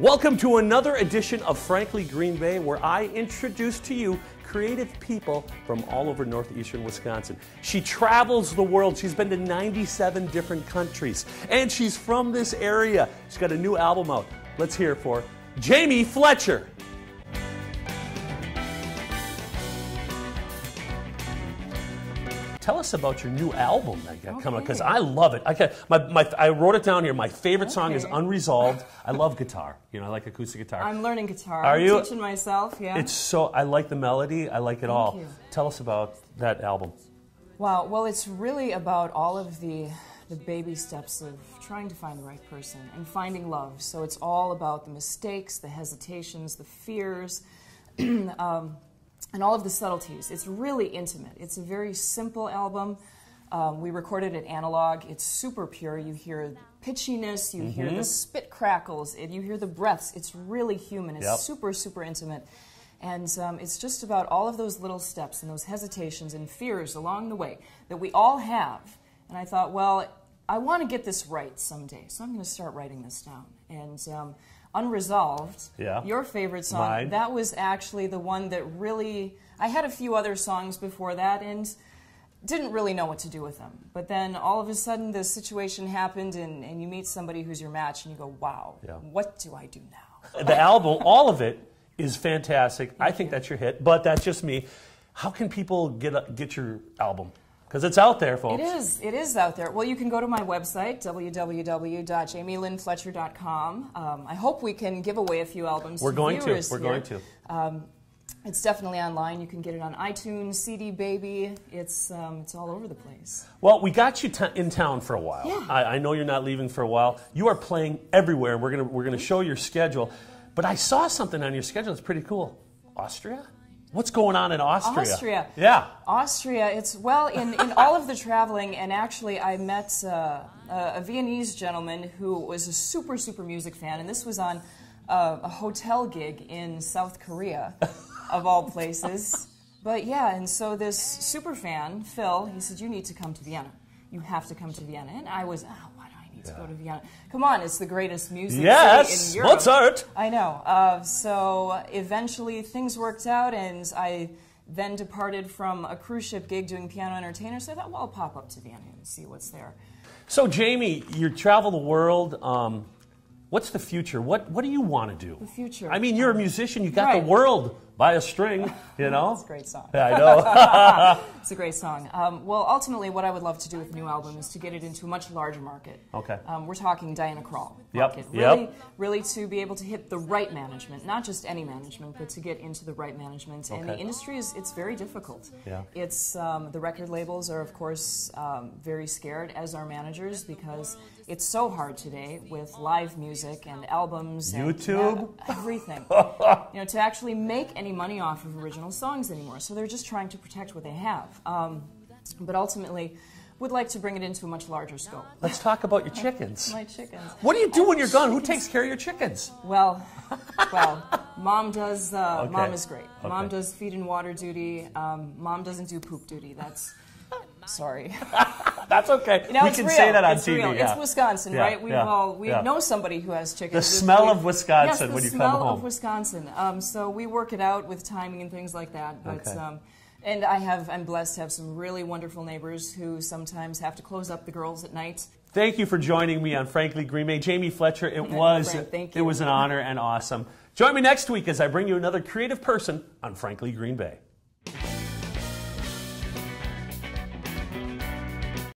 Welcome to another edition of Frankly Green Bay, where I introduce to you creative people from all over northeastern Wisconsin. She travels the world. She's been to 97 different countries, and she's from this area. She's got a new album out. Let's hear it for Jamie Fletcher. Tell us about your new album that you got coming up, because I love it. I wrote it down here. My favorite song is Unresolved. I love guitar. You know, I like acoustic guitar. I'm learning guitar. Are you? I'm teaching myself, yeah. It's so, I like the melody. I like it all. Thank you. Tell us about that album. Wow, well, it's really about all of the baby steps of trying to find the right person and finding love. So it's all about the mistakes, the hesitations, the fears, and all of the subtleties. It's really intimate. It's a very simple album. We recorded it analog. It's super pure. You hear pitchiness, you hear the spit crackles, you hear the breaths. It's really human. It's super, super intimate. And it's just about all of those little steps and those hesitations and fears along the way that we all have. And I thought, well, I want to get this right someday, so I'm going to start writing this down. And Unresolved, your favorite song, Mine. That was actually the one that really, I had a few other songs before that and didn't really know what to do with them. But then all of a sudden the situation happened and you meet somebody who's your match and you go, wow, what do I do now? The album, all of it, is fantastic. I think that's your hit, but that's just me. How can people get your album? Because it's out there, folks. It is out there. Well, you can go to my website, www.jamielynfletcher.com. I hope we can give away a few albums. We're going to. It's definitely online. You can get it on iTunes, CD Baby. It's all over the place. Well, we got you in town for a while. Yeah. I know you're not leaving for a while. You are playing everywhere. We're gonna show your schedule. But I saw something on your schedule that's pretty cool. Austria? What's going on in Austria? Austria. Yeah. Austria, it's, well, in all of the traveling, and actually I met a Viennese gentleman who was a super, super music fan, and this was on a hotel gig in South Korea, of all places. But yeah, and so this super fan, Phil, he said, you need to come to Vienna. You have to come to Vienna. And I was, why do I need to go to Vienna? Come on, it's the greatest music city in Europe. Mozart! I know. So eventually things worked out, and I then departed from a cruise ship gig doing piano entertainer, so I thought, well, I'll pop up to Vienna and see what's there. So, Jamie, you travel the world. What's the future? What do you want to do? The future. I mean, you're a musician. You got the world by a string, you know? It's a great song. Yeah, I know. It's a great song. Well, ultimately, what I would love to do with the new album is to get it into a much larger market. Okay. We're talking Diana Krall Yep. market. Really to be able to hit the right management, not just any management, but to get into the right management. And the industry it's very difficult. Yeah. It's the record labels are, of course, very scared, as are managers, because it's so hard today with live music and albums YouTube, and everything. You know, to actually make any money off of original songs anymore. So they're just trying to protect what they have. But ultimately, would like to bring it into a much larger scope. Let's talk about your chickens. My chickens. What do you do when you're gone? Who takes care of your chickens? Well, Mom does. Mom is great. Mom does feed and water duty. Mom doesn't do poop duty. That's sorry. That's okay. You know, we can say that on TV. Real. Yeah. It's Wisconsin, right? We know somebody who has chickens. The smell of Wisconsin when you come home. The smell of Wisconsin. So we work it out with timing and things like that. But and I'm blessed to have some really wonderful neighbors who sometimes have to close up the girls at night. Thank you for joining me on Frankly Green Bay. Jamie Fletcher, it was an honor and awesome. Join me next week as I bring you another creative person on Frankly Green Bay.